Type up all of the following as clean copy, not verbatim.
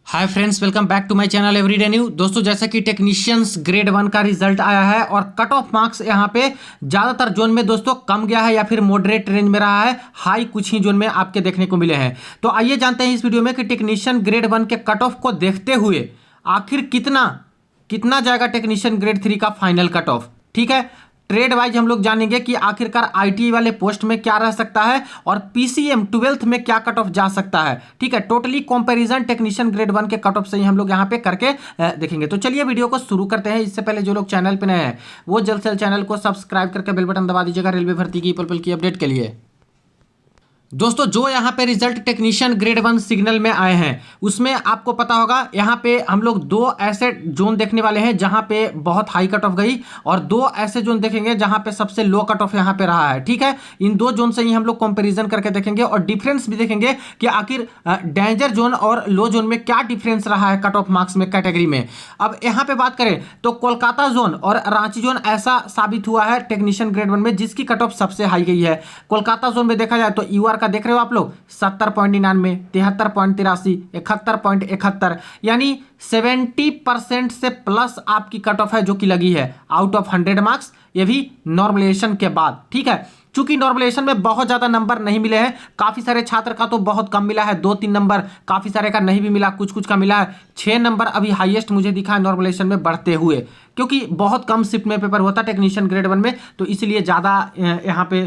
Hi friends, welcome back to my channel everyday new. दोस्तों, जैसा कि टेक्नीशियंस ग्रेड 1 का रिजल्ट आया है और कट ऑफ मार्क्स यहाँ पे ज़्यादातर जोन में दोस्तों कम गया है या फिर मॉडरेट रेंज में रहा है, हाई कुछ ही जोन में आपके देखने को मिले हैं। तो आइए जानते हैं इस वीडियो में कि टेक्नीशियन ग्रेड 1 के कट ऑफ को देखते हुए आखिर कितना कितना जाएगा टेक्नीशियन ग्रेड 3 का फाइनल कट ऑफ। ठीक है, ट्रेड वाइज हम लोग जानेंगे कि आखिरकार आईटी वाले पोस्ट में क्या रह सकता है और पीसीएम 12th में क्या कट ऑफ जा सकता है। ठीक है, टोटली कंपैरिजन टेक्नीशियन ग्रेड 1 के कट ऑफ से ही हम लोग यहाँ पे करके देखेंगे। तो चलिए वीडियो को शुरू करते हैं। इससे पहले जो लोग चैनल पे नए हैं वो जल्द से जल्द चैनल को सब्सक्राइब करके बेल बटन दबा दीजिएगा रेलवे भर्ती की पल पल की अपडेट के लिए। दोस्तों, जो यहाँ पे रिजल्ट टेक्नीशियन ग्रेड 1 सिग्नल में आए हैं उसमें आपको पता होगा यहाँ पे हम लोग दो ऐसे जोन देखने वाले हैं जहाँ पे बहुत हाई कट ऑफ गई और दो ऐसे जोन देखेंगे जहाँ पे सबसे लो कट ऑफ यहाँ पे रहा है। ठीक है, इन दो जोन से ही हम लोग कंपैरिजन करके देखेंगे और डिफरेंस भी देखेंगे कि आखिर डेंजर जोन और लो जोन में क्या डिफरेंस रहा है कट ऑफ मार्क्स में कैटेगरी में। अब यहाँ पे बात करें तो कोलकाता जोन और रांची जोन ऐसा साबित हुआ है टेक्नीशियन ग्रेड 1 में जिसकी कट ऑफ सबसे हाई गई है। कोलकाता जोन में देखा जाए तो यूआर का देख रहे हो आप लोग 70.99, 73.83, 71.71, यानी 70% से प्लस आपकी कट ऑफ है जो कि लगी है आउट ऑफ 100 मार्क्स, ये भी नॉर्मलाइजेशन के बाद। ठीक है, चूंकि नॉर्मलाइजेशन में बहुत ज्यादा नंबर नहीं मिले हैं, काफी सारे छात्र का तो बहुत कम मिला है, 2-3 नंबर, काफी सारे का नहीं भी मिला, कुछ कुछ का मिला है। 6 नंबर अभी हाईएस्ट मुझे दिखा है नॉर्मलाइजेशन में बढ़ते हुए, क्योंकि बहुत कम शिफ्ट में पेपर होता है टेक्नीशियन ग्रेड 1 में, तो इसलिए ज़्यादा यहाँ पे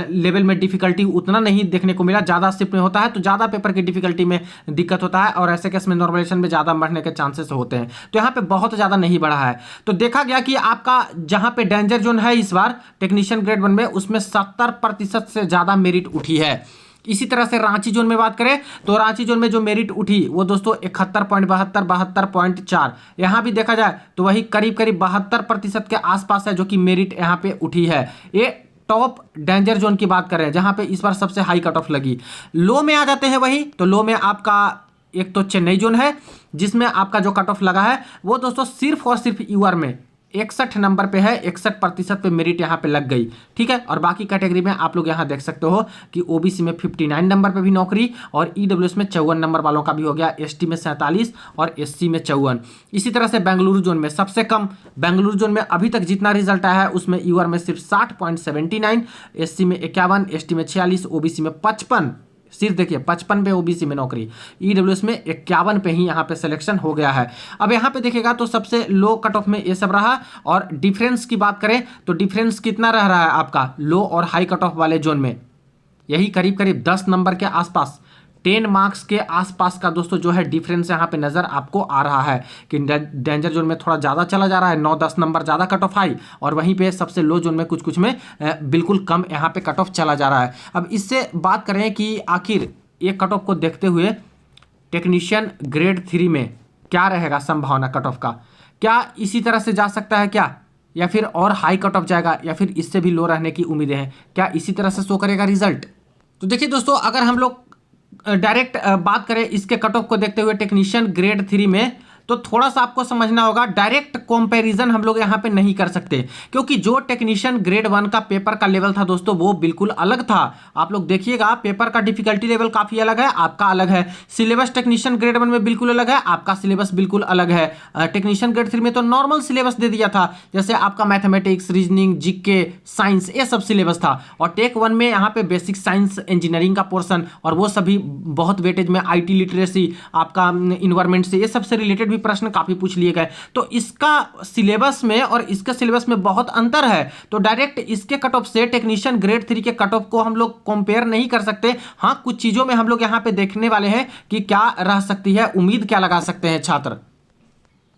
लेवल में डिफिकल्टी उतना नहीं देखने को मिला। ज़्यादा शिफ्ट में होता है तो ज़्यादा पेपर की डिफिकल्टी में दिक्कत होता है और ऐसे केस में नॉर्मलाइजेशन में ज़्यादा बढ़ने के चांसेस होते हैं। तो यहाँ पे बहुत ज़्यादा नहीं बढ़ा है। तो देखा गया कि आपका जहाँ पे डेंजर जोन है इस बार टेक्नीशियन ग्रेड 1 में उसमें 70% से ज़्यादा मेरिट उठी है। इसी तरह से रांची जोन में बात करें तो रांची जोन में जो मेरिट उठी वो दोस्तों 71.72, 72.4, यहाँ भी देखा जाए तो वही करीब करीब 72% के आसपास है जो कि मेरिट यहाँ पे उठी है। ये टॉप डेंजर जोन की बात कर रहे हैं जहाँ पे इस बार सबसे हाई कट ऑफ लगी। लो में आ जाते हैं वही, तो लो में आपका एक तो चेन्नई जोन है जिसमें आपका जो कट ऑफ लगा है वो दोस्तों सिर्फ और सिर्फ यूआर में 61 नंबर पे है, 61% पे मेरिट यहाँ पे लग गई। ठीक है, और बाकी कैटेगरी में आप लोग यहाँ देख सकते हो कि ओबीसी में 59 नंबर पे भी नौकरी और ईडब्ल्यूएस में 54 नंबर वालों का भी हो गया, एसटी में 47 और एससी में 54। इसी तरह से बेंगलुरु जोन में सबसे कम, बेंगलुरु जोन में अभी तक जितना रिजल्ट आया है उसमें यूआर में सिर्फ 60.79, एससी में 51, एसटी में 46, ओबीसी में 55, सिर्फ देखिए 55 पे ओबीसी में नौकरी, ईडब्ल्यूएस में 51 पे ही यहाँ पे सिलेक्शन हो गया है। अब यहाँ पे देखिएगा तो सबसे लो कट ऑफ में ये सब रहा और डिफरेंस की बात करें तो डिफरेंस कितना रह रहा है आपका लो और हाई कट ऑफ वाले जोन में, यही करीब करीब 10 नंबर के आसपास, 10 मार्क्स के आसपास का दोस्तों जो है डिफरेंस यहाँ पे नजर आपको आ रहा है कि डेंजर जोन में थोड़ा ज़्यादा चला जा रहा है, 9-10 नंबर ज़्यादा कट ऑफ हाई और वहीं पे सबसे लो जोन में कुछ कुछ में बिल्कुल कम यहाँ पे कट ऑफ चला जा रहा है। अब इससे बात करें कि आखिर ये कट ऑफ को देखते हुए टेक्नीशियन ग्रेड 3 में क्या रहेगा संभावना कट ऑफ का, क्या इसी तरह से जा सकता है क्या, या फिर और हाई कट ऑफ जाएगा, या फिर इससे भी लो रहने की उम्मीदें हैं, क्या इसी तरह से शो करेगा रिजल्ट। तो देखिए दोस्तों, अगर हम लोग डायरेक्ट बात करें इसके कट ऑफ को देखते हुए टेक्नीशियन ग्रेड 3 में, तो थोड़ा सा आपको समझना होगा, डायरेक्ट कंपैरिजन हम लोग यहाँ पे नहीं कर सकते क्योंकि जो टेक्नीशियन ग्रेड 1 का पेपर का लेवल था दोस्तों वो बिल्कुल अलग था। आप लोग देखिएगा पेपर का डिफिकल्टी लेवल काफी अलग है, आपका अलग है, सिलेबस टेक्नीशियन ग्रेड 1 में बिल्कुल अलग है, आपका सिलेबस बिल्कुल अलग है। टेक्नीशियन ग्रेड 3 में तो नॉर्मल सिलेबस दे दिया था, जैसे आपका मैथमेटिक्स, रीजनिंग, जीके, साइंस, ये सब सिलेबस था। और टेक 1 में यहाँ पे बेसिक साइंस, इंजीनियरिंग का पोर्सन और वो सभी बहुत वेटेज में, आईटी लिटरेसी, आपका इन्वायरमेंट से, ये सबसे रिलेटेड प्रश्न काफी पूछ लिए गए। तो इसका सिलेबस में और इसके सिलेबस में बहुत अंतर है, तो डायरेक्ट इसके कट ऑफ से टेक्नीशियन ग्रेड 3 के कट ऑफ को हम लोग कंपेयर नहीं कर सकते। हाँ, कुछ चीजों में हम लोग यहाँ पे देखने वाले हैं कि क्या रह सकती है, उम्मीद क्या लगा सकते हैं छात्र।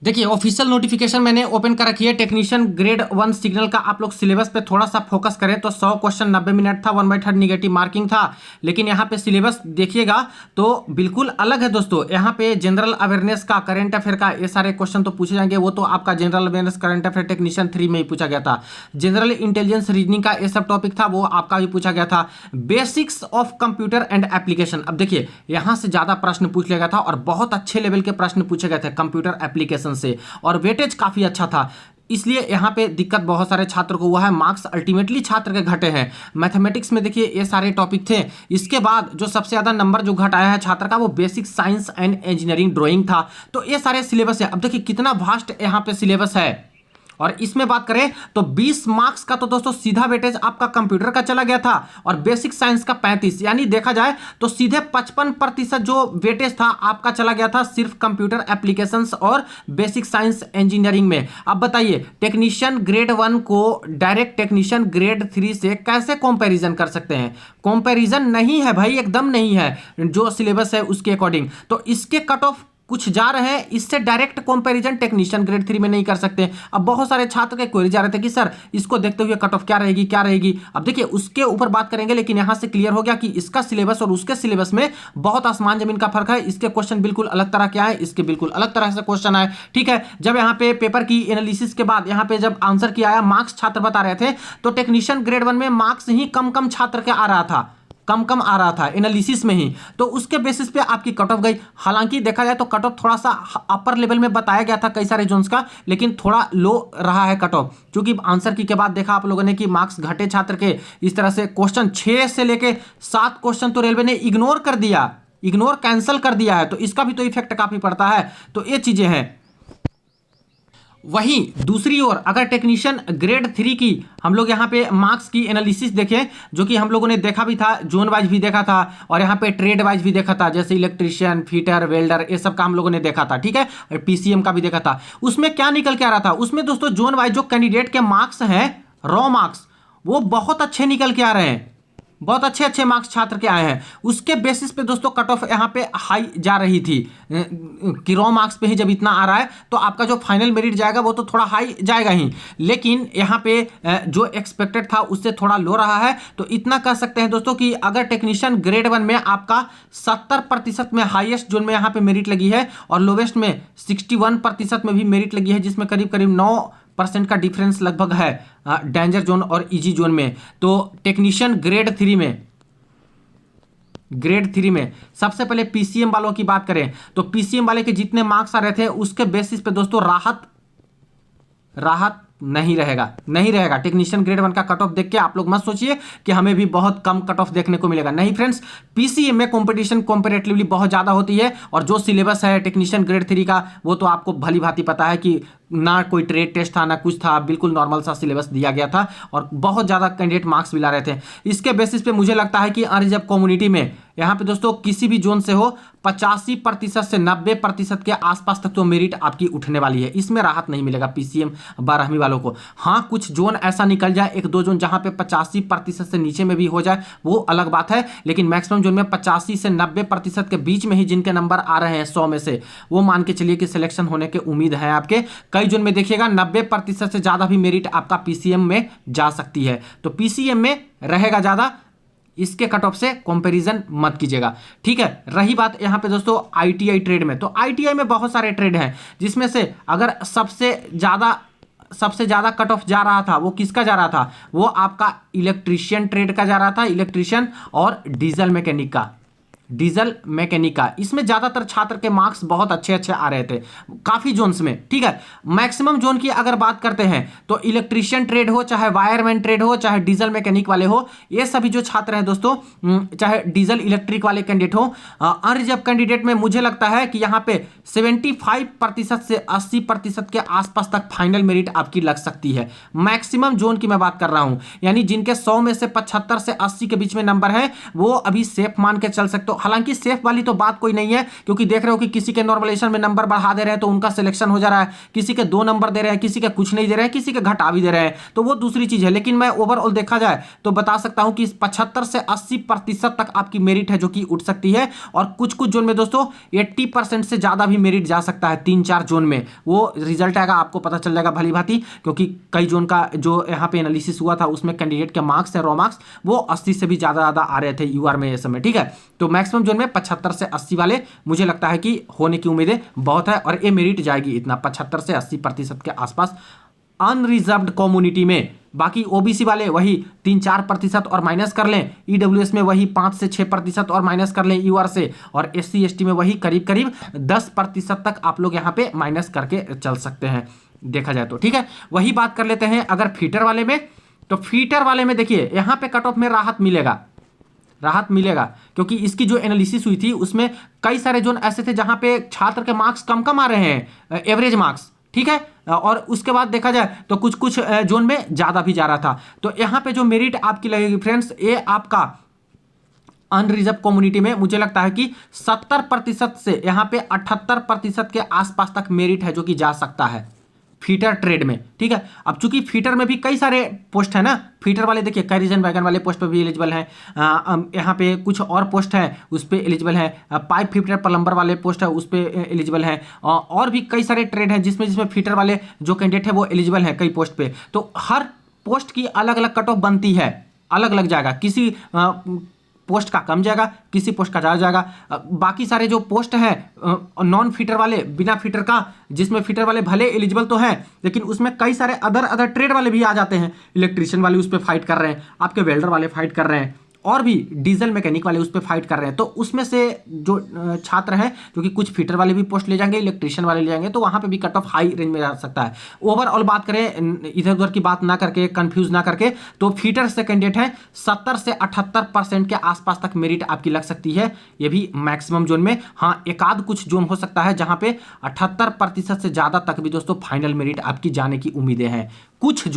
देखिए ऑफिशियल नोटिफिकेशन मैंने ओपन कर रखी है टेक्नीशियन ग्रेड 1 सिग्नल का। आप लोग सिलेबस पे थोड़ा सा फोकस करें तो 100 क्वेश्चन 90 मिनट था, 1/3 निगेटिव मार्किंग था, लेकिन यहाँ पे सिलेबस देखिएगा तो बिल्कुल अलग है दोस्तों। यहाँ पे जनरल अवेयरनेस का, करंट अफेयर का, ये सारे क्वेश्चन तो पूछे जाएंगे, वो तो आपका general awareness current affair technician 3 में ही पूछा गया था। जनरल इंटेलिजेंस रीजनिंग का ये सब टॉपिक था, वो आपका भी पूछा गया था। Basics of computer and application, अब देखिए यहाँ से ज्यादा प्रश्न पूछ लिया गया था और बहुत अच्छे लेवल के प्रश्न पूछे गए थे कंप्यूटर एप्लीकेशन से और वेटेज काफी अच्छा था। इसलिए यहाँ पे दिक्कत बहुत सारे छात्र को हुआ है, मार्क्स अल्टीमेटली छात्र के घटे हैं। मैथमेटिक्स में देखिए ये सारे टॉपिक थे। इसके बाद जो सबसे ज़्यादा नंबर जो घटाया है छात्र का वो basic science and engineering drawing था। तो ये सारे सिलेबस है। अब देखिए कितना वास्ट यहाँ पे सिलेबस है। और इसमें बात करें तो 20 मार्क्स का तो दोस्तों सीधा वेटेज आपका कंप्यूटर का चला गया था और बेसिक साइंस का 35, यानी देखा जाए तो सीधे 55% जो वेटेज था आपका चला गया था सिर्फ कंप्यूटर एप्लीकेशंस और बेसिक साइंस इंजीनियरिंग में। अब बताइए टेक्नीशियन ग्रेड 1 को डायरेक्ट टेक्नीशियन ग्रेड 3 से कैसे कंपैरिजन कर सकते हैं? कंपैरिजन नहीं है भाई, एकदम नहीं है जो सिलेबस है उसके अकॉर्डिंग। तो इसके कट ऑफ कुछ जा रहे हैं, इससे डायरेक्ट कंपैरिजन टेक्नीशियन ग्रेड 3 में नहीं कर सकते। अब बहुत सारे छात्र के क्वेरी जा रहे थे कि सर इसको देखते हुए कट ऑफ क्या रहेगी क्या रहेगी। अब देखिए उसके ऊपर बात करेंगे, लेकिन यहां से क्लियर हो गया कि इसका सिलेबस और उसके सिलेबस में बहुत आसमान जमीन का फर्क है। इसके क्वेश्चन बिल्कुल अलग तरह के आए, इसके बिल्कुल अलग तरह से क्वेश्चन आए। ठीक है, जब यहाँ पे पेपर की एनालिसिस के बाद यहाँ पे जब आंसर किया आया, मार्क्स छात्र बता रहे थे तो टेक्नीशियन ग्रेड 1 में मार्क्स ही कम कम छात्र के आ रहा था, कम आ रहा था एनालिसिस में ही। तो उसके बेसिस पे आपकी कट ऑफ गई। हालांकि देखा जाए तो कट ऑफ थोड़ा सा अपर लेवल में बताया गया था कई सारे जोन्स का, लेकिन थोड़ा लो रहा है कट ऑफ, क्योंकि आंसर की के बाद देखा आप लोगों ने कि मार्क्स घटे छात्र के। इस तरह से क्वेश्चन 6 से लेके 7 क्वेश्चन तो रेलवे ने इग्नोर कर दिया, इग्नोर कैंसिल कर दिया है। तो इसका भी तो इफेक्ट काफी पड़ता है। तो ये चीजें हैं। वहीं दूसरी ओर अगर टेक्नीशियन ग्रेड 3 की हम लोग यहाँ पे मार्क्स की एनालिसिस देखें, जो कि हम लोगों ने देखा भी था, जोन वाइज भी देखा था और यहाँ पे ट्रेड वाइज भी देखा था, जैसे इलेक्ट्रीशियन, फिटर, वेल्डर, ये सब का हम लोगों ने देखा था। ठीक है, और पीसीएम का भी देखा था। उसमें क्या निकल के आ रहा था? उसमें दोस्तों जोन वाइज जो कैंडिडेट के मार्क्स हैं, रॉ मार्क्स, वो बहुत अच्छे निकल के आ रहे हैं, बहुत अच्छे अच्छे मार्क्स छात्र के आए हैं। उसके बेसिस पे दोस्तों कट ऑफ यहाँ पे हाई जा रही थी कि रॉ मार्क्स पे ही जब इतना आ रहा है तो आपका जो फाइनल मेरिट जाएगा वो तो थोड़ा हाई जाएगा ही, लेकिन यहाँ पे जो एक्सपेक्टेड था उससे थोड़ा लो रहा है। तो इतना कह सकते हैं दोस्तों कि अगर टेक्नीशियन ग्रेड 1 में आपका 70% में हाईएस्ट जोन में यहाँ पे मेरिट लगी है और लोवेस्ट में 61% में भी मेरिट लगी है, जिसमें करीब करीब 9% का डिफरेंस लगभग है डेंजर जोन और इजी जोन में। तो टेक्नीशियन ग्रेड 3 में सबसे पहले पीसीएम वालों की बात करें तो पीसीएम वाले के जितने मार्क्स आ रहे थे उसके बेसिस पे दोस्तों राहत नहीं रहेगा। टेक्नीशियन ग्रेड 1 का कट ऑफ देख के आप लोग मत सोचिए कि हमें भी बहुत कम कट ऑफ देखने को मिलेगा। नहीं फ्रेंड्स, पीसीएम में कंपटीशन कंपैरेटिवली बहुत ज़्यादा होती है और जो सिलेबस है टेक्नीशियन ग्रेड 3 का वो तो आपको भली भांति पता है कि ना कोई ट्रेड टेस्ट था ना कुछ था, बिल्कुल नॉर्मल सा सिलेबस दिया गया था और बहुत ज़्यादा कैंडिडेट मार्क्स भी ला रहे थे। इसके बेसिस पे मुझे लगता है कि अनरिजर्व कम्युनिटी में यहाँ पे दोस्तों किसी भी जोन से हो 85% से 90% के आसपास तक तो मेरिट आपकी उठने वाली है। इसमें राहत नहीं मिलेगा पीसीएम 12वीं वालों को। हाँ, कुछ जोन ऐसा निकल जाए, 1-2 जोन जहाँ पे 85% से नीचे में भी हो जाए वो अलग बात है, लेकिन मैक्सिमम जोन में 85 से 90% के बीच में ही जिनके नंबर आ रहे हैं 100 में से, वो मान के चलिए कि सिलेक्शन होने के उम्मीद है आपके। कई जोन में देखिएगा 90% से ज़्यादा भी मेरिट आपका पीसीएम में जा सकती है। तो पीसीएम में रहेगा ज़्यादा, इसके कट ऑफ से कंपैरिजन मत कीजिएगा। ठीक है, रही बात यहाँ पे दोस्तों आईटीआई ट्रेड में, तो आईटीआई में बहुत सारे ट्रेड हैं जिसमें से अगर सबसे ज़्यादा कट ऑफ जा रहा था वो किसका जा रहा था? वो आपका इलेक्ट्रीशियन ट्रेड का जा रहा था, इलेक्ट्रीशियन और डीजल मैकेनिक का। इसमें ज़्यादातर छात्र के मार्क्स बहुत अच्छे आ रहे थे काफ़ी जोन्स में। ठीक है, मैक्सिमम जोन की अगर बात करते हैं तो इलेक्ट्रीशियन ट्रेड हो, चाहे वायरमैन ट्रेड हो, चाहे डीजल मैकेनिक वाले हो, ये सभी जो छात्र हैं दोस्तों, चाहे डीजल इलेक्ट्रिक वाले कैंडिडेट हो, अनरिजर्व कैंडिडेट में मुझे लगता है कि यहाँ पे 75% से 80% के आसपास तक फाइनल मेरिट आपकी लग सकती है। मैक्सिमम जोन की मैं बात कर रहा हूँ, यानी जिनके 100 में से 75 से 80 के बीच में नंबर है वो अभी सेफ मान के चल सकते हो। हालांकि सेफ वाली तो बात कोई नहीं है, क्योंकि देख रहे हो कि किसी के नॉर्मलाइजेशन में नंबर बढ़ा दे रहे हैं तो उनका सिलेक्शन हो जा रहा है, किसी के 2 नंबर दे रहे हैं, किसी के कुछ नहीं दे रहे हैं, किसी के घटा भी दे रहे हैं, तो वो दूसरी चीज है। लेकिन मैं ओवरऑल देखा जाए तो बता सकता हूं कि 75 से 80% तक आपकी मेरिट है जो कि उठ सकती है। और कुछ जोन में दोस्तों 80% से ज्यादा भी मेरिट जा सकता है। 3-4 जोन में वो रिजल्ट आएगा, आपको पता चल जाएगा भली भांति, क्योंकि कई जोन का जो यहाँ पे एनालिसिस हुआ था उसमें कैंडिडेट के मार्क्स है, रॉ मार्क्स, वो 80 से भी ज्यादा आ रहे थे यूआर में इस समय। ठीक है, तो मैक्सिमम जोन में 75 से 80 वाले मुझे लगता है कि होने की उम्मीदें बहुत है और ये मेरिट जाएगी इतना 75 से 80% के आसपास अनरिजर्व्ड कम्युनिटी में। बाकी ओबीसी वाले वही 3-4% और माइनस कर लें, ईडब्ल्यूएस में वही 5 से 6% और माइनस कर लें यूआर से, और एससी एसटी में वही करीब 10% तक आप लोग यहाँ पे माइनस करके चल सकते हैं। देखा जाए तो, ठीक है। वही बात कर लेते हैं अगर फीटर वाले में, तो फीटर वाले में देखिए यहाँ पे कट ऑफ में राहत मिलेगा, राहत मिलेगा, क्योंकि इसकी जो एनालिसिस हुई थी उसमें कई सारे जोन ऐसे थे जहां पे छात्र के मार्क्स कम कम आ रहे हैं, एवरेज मार्क्स, ठीक है। और उसके बाद देखा जाए तो कुछ कुछ जोन में ज्यादा भी जा रहा था। तो यहाँ पे जो मेरिट आपकी लगेगी फ्रेंड्स, ये आपका अनरिजर्व कम्युनिटी में मुझे लगता है कि 70% से यहाँ पे 78% के आसपास तक मेरिट है जो कि जा सकता है फीटर ट्रेड में, ठीक है। अब चूंकि फीटर में भी कई सारे पोस्ट है ना, फीटर वाले देखिए कैरिजन वैगन वाले पोस्ट पे भी एलिजिबल हैं, यहाँ पे कुछ और पोस्ट है उस पर एलिजिबल है, पाइप फीटर प्लम्बर वाले पोस्ट है उस पर एलिजिबल है, और भी कई सारे ट्रेड हैं जिसमें फीटर वाले जो कैंडिडेट है वो एलिजिबल है कई पोस्ट पे। तो हर पोस्ट की अलग अलग कट ऑफ बनती है, अलग अलग जाएगा, किसी पोस्ट का कम जाएगा, किसी पोस्ट का ज़्यादा जाएगा। बाकी सारे जो पोस्ट हैं नॉन फीटर वाले, बिना फीटर का, जिसमें फीटर वाले भले एलिजिबल तो हैं लेकिन उसमें कई सारे अदर ट्रेड वाले भी आ जाते हैं, इलेक्ट्रिशियन वाले उस पर फाइट कर रहे हैं, आपके वेल्डर वाले फाइट कर रहे हैं, और भी डीजल मैकेनिक वाले उस पर फाइट कर रहे हैं। तो उसमें से जो छात्र हैं जो कि कुछ फीटर वाले भी पोस्ट ले जाएंगे, इलेक्ट्रिशियन वाले ले जाएंगे, तो वहाँ पे भी कट ऑफ हाई रेंज में जा सकता है। ओवरऑल बात करें इधर उधर की बात ना करके, कंफ्यूज ना करके, तो फीटर से कैंडिडेट है 70 से 78% के आसपास तक मेरिट आपकी लग सकती है, ये भी मैक्सिमम जोन में। हाँ, एक आध कुछ जोन हो सकता है जहाँ पे 78% से ज़्यादा तक भी दोस्तों फाइनल मेरिट आपकी जाने की उम्मीदें हैं। कुछ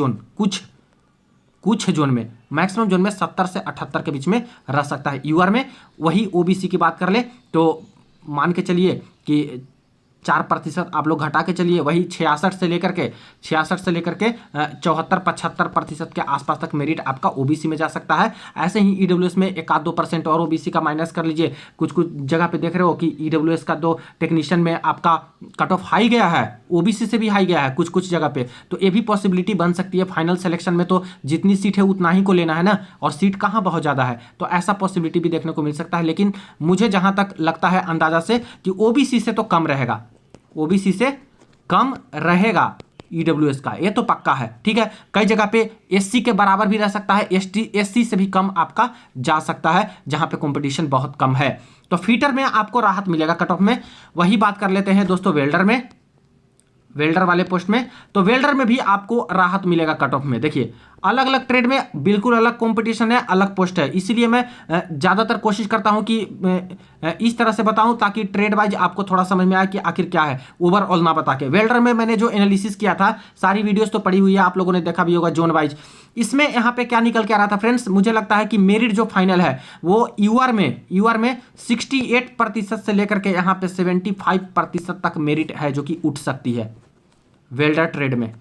जोन में, मैक्सिमम जोन में 70 से 78 के बीच में रह सकता है। यूआर में वही ओबीसी की बात कर ले तो मान के चलिए कि 4% आप लोग घटा के चलिए, वही 66 से लेकर के 74-75% के आसपास तक मेरिट आपका ओबीसी में जा सकता है। ऐसे ही ईडब्ल्यूएस में 1-2% और ओबीसी का माइनस कर लीजिए। कुछ जगह पे देख रहे हो कि ईडब्ल्यूएस का 2 टेक्नीशियन में आपका कट ऑफ हाई गया है, ओबीसी से भी हाई गया है कुछ जगह पे, तो ये भी पॉसिबिलिटी बन सकती है। फाइनल सिलेक्शन में तो जितनी सीट है उतना ही को लेना है ना, और सीट कहाँ बहुत ज़्यादा है, तो ऐसा पॉसिबिलिटी भी देखने को मिल सकता है। लेकिन मुझे जहाँ तक लगता है अंदाजा से कि ओबीसी से तो कम रहेगा, ओबीसी से कम रहेगा ईडब्ल्यूएस का, ये तो पक्का है, ठीक है। कई जगह पे एससी के बराबर भी रह सकता है, एससी से भी कम आपका जा सकता है जहां पे कंपटीशन बहुत कम है। तो फीटर में आपको राहत मिलेगा कट ऑफ में। वही बात कर लेते हैं दोस्तों वेल्डर में, वेल्डर वाले पोस्ट में, तो वेल्डर में भी आपको राहत मिलेगा कट ऑफ में। देखिए अलग अलग ट्रेड में बिल्कुल अलग कंपटीशन है, अलग पोस्ट है, इसीलिए मैं ज़्यादातर कोशिश करता हूं कि इस तरह से बताऊं ताकि ट्रेड वाइज आपको थोड़ा समझ में आए कि आखिर क्या है, ओवरऑल ना बता के। वेल्डर में मैंने जो एनालिसिस किया था, सारी वीडियोस तो पड़ी हुई है, आप लोगों ने देखा भी होगा जोन वाइज। इसमें यहाँ पे क्या निकल के आ रहा था फ्रेंड्स, मुझे लगता है कि मेरिट जो फाइनल है वो यूआर में 68% से लेकर के यहाँ पे 75% तक मेरिट है जो कि उठ सकती है वेल्डर ट्रेड में,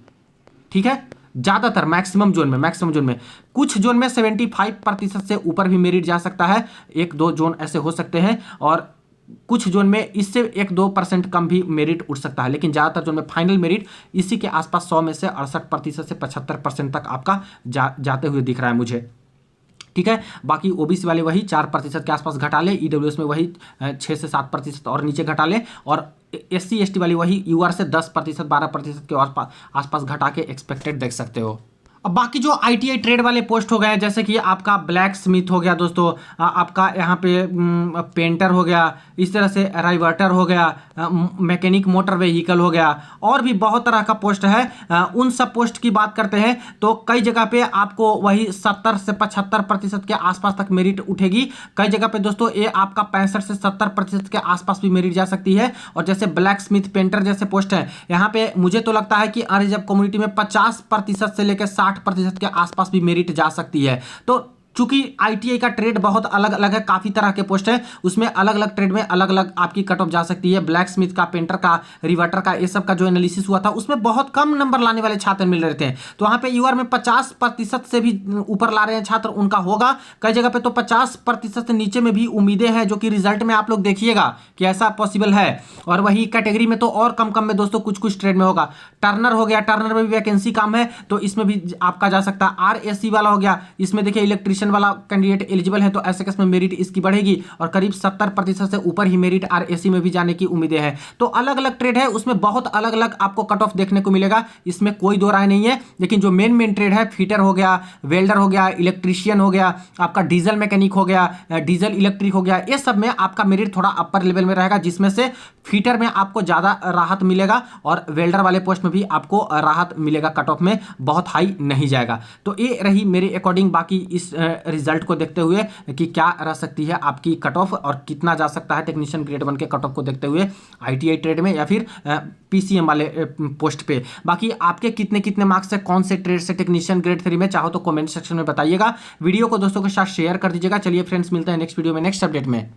ठीक है। ज्यादातर मैक्सिमम जोन में कुछ जोन में 75% से ऊपर भी मेरिट जा सकता है, 1-2 जोन ऐसे हो सकते हैं, और कुछ जोन में इससे 1-2% कम भी मेरिट उठ सकता है। लेकिन ज्यादातर जोन में फाइनल मेरिट इसी के आसपास 100 में से 68% से 75% तक आपका जाते हुए दिख रहा है मुझे, ठीक है। बाकी ओबीसी वाले वही 4% के आसपास घटा ले, ईडब्ल्यूएस में वही 6 से 7% और नीचे घटा ले, और एससी एसटी वाली वही यूआर से 10% 12% के आसपास घटा के एक्सपेक्टेड देख सकते हो। अब बाकी जो आईटीआई ट्रेड वाले पोस्ट हो गए, जैसे कि आपका ब्लैक स्मिथ हो गया दोस्तों, आपका यहाँ पे पेंटर हो गया, इस तरह से राइवर्टर हो गया, मैकेनिक मोटर व्हीकल हो गया, और भी बहुत तरह का पोस्ट है। उन सब पोस्ट की बात करते हैं तो कई जगह पे आपको वही 70 से 75% के आसपास तक मेरिट उठेगी। कई जगह पे दोस्तों ये आपका 65 से 70% के आसपास भी मेरिट जा सकती है। और जैसे ब्लैक स्मिथ पेंटर जैसे पोस्ट है, यहाँ पे मुझे तो लगता है कि अनरिजर्व कम्युनिटी में 50% से लेकर 60% के आसपास भी मेरिट जा सकती है। तो चूंकि आईटीआई का ट्रेड बहुत अलग अलग है, काफी तरह के पोस्ट है, उसमें अलग अलग ट्रेड में अलग अलग आपकी कट ऑफ जा सकती है। ब्लैक स्मिथ का, पेंटर का, रिवर्टर का, ये सब का जो एनालिसिस हुआ था उसमें बहुत कम नंबर लाने वाले छात्र मिल रहे थे। तो वहां पे यूआर में 50% से भी ऊपर ला रहे हैं छात्र, उनका होगा। कई जगह पे तो 50% से नीचे में भी उम्मीदें हैं, जो कि रिजल्ट में आप लोग देखिएगा कि ऐसा पॉसिबल है। और वही कैटेगरी में तो और कम में दोस्तों कुछ ट्रेड में होगा। टर्नर हो गया, टर्नर में भी वैकेंसी कम है तो इसमें भी आपका जा सकता है। RAC वाला हो गया, इसमें देखिए इलेक्ट्रिशियन टेक्नीशियन वाला कैंडिडेट एलिजिबल है तो ऐसे केस में मेरिट इसकी बढ़ेगी और करीब 70% से ऊपर ही मेरिट आरएसी में भी जाने की उम्मीदें हैं। तो अलग अलग ट्रेड है, उसमें बहुत अलग अलग आपको कट ऑफ देखने को मिलेगा, इसमें कोई दो राय नहीं है। लेकिन जो मेन ट्रेड है, फिटर हो गया, वेल्डर हो गया, इलेक्ट्रीशियन हो गया, आपका डीजल मैकेनिक हो गया, डीजल इलेक्ट्रिक हो गया, ये सब में आपका मेरिट थोड़ा अपर लेवल में रहेगा, जिसमें से फिटर में आपको ज़्यादा राहत मिलेगा और वेल्डर वाले पोस्ट में भी आपको राहत मिलेगा, कट ऑफ में बहुत हाई नहीं जाएगा। तो ये रही मेरे अकॉर्डिंग बाकी इस रिजल्ट को देखते हुए कि क्या रह सकती है आपकी कट ऑफ और कितना जा सकता है टेक्नीशियन ग्रेड 1 के कट ऑफ को देखते हुए आईटीआई ट्रेड में या फिर पीसीएम वाले पोस्ट पे। बाकी आपके कितने कितने मार्क्स है कौन से ट्रेड से टेक्नीशियन ग्रेड 3 में, चाहो तो कमेंट सेक्शन में बताइएगा। वीडियो को दोस्तों के साथ शेयर कर दीजिएगा। चलिए फ्रेंड्स, मिलते हैं नेक्स्ट वीडियो में नेक्स्ट अपडेट में।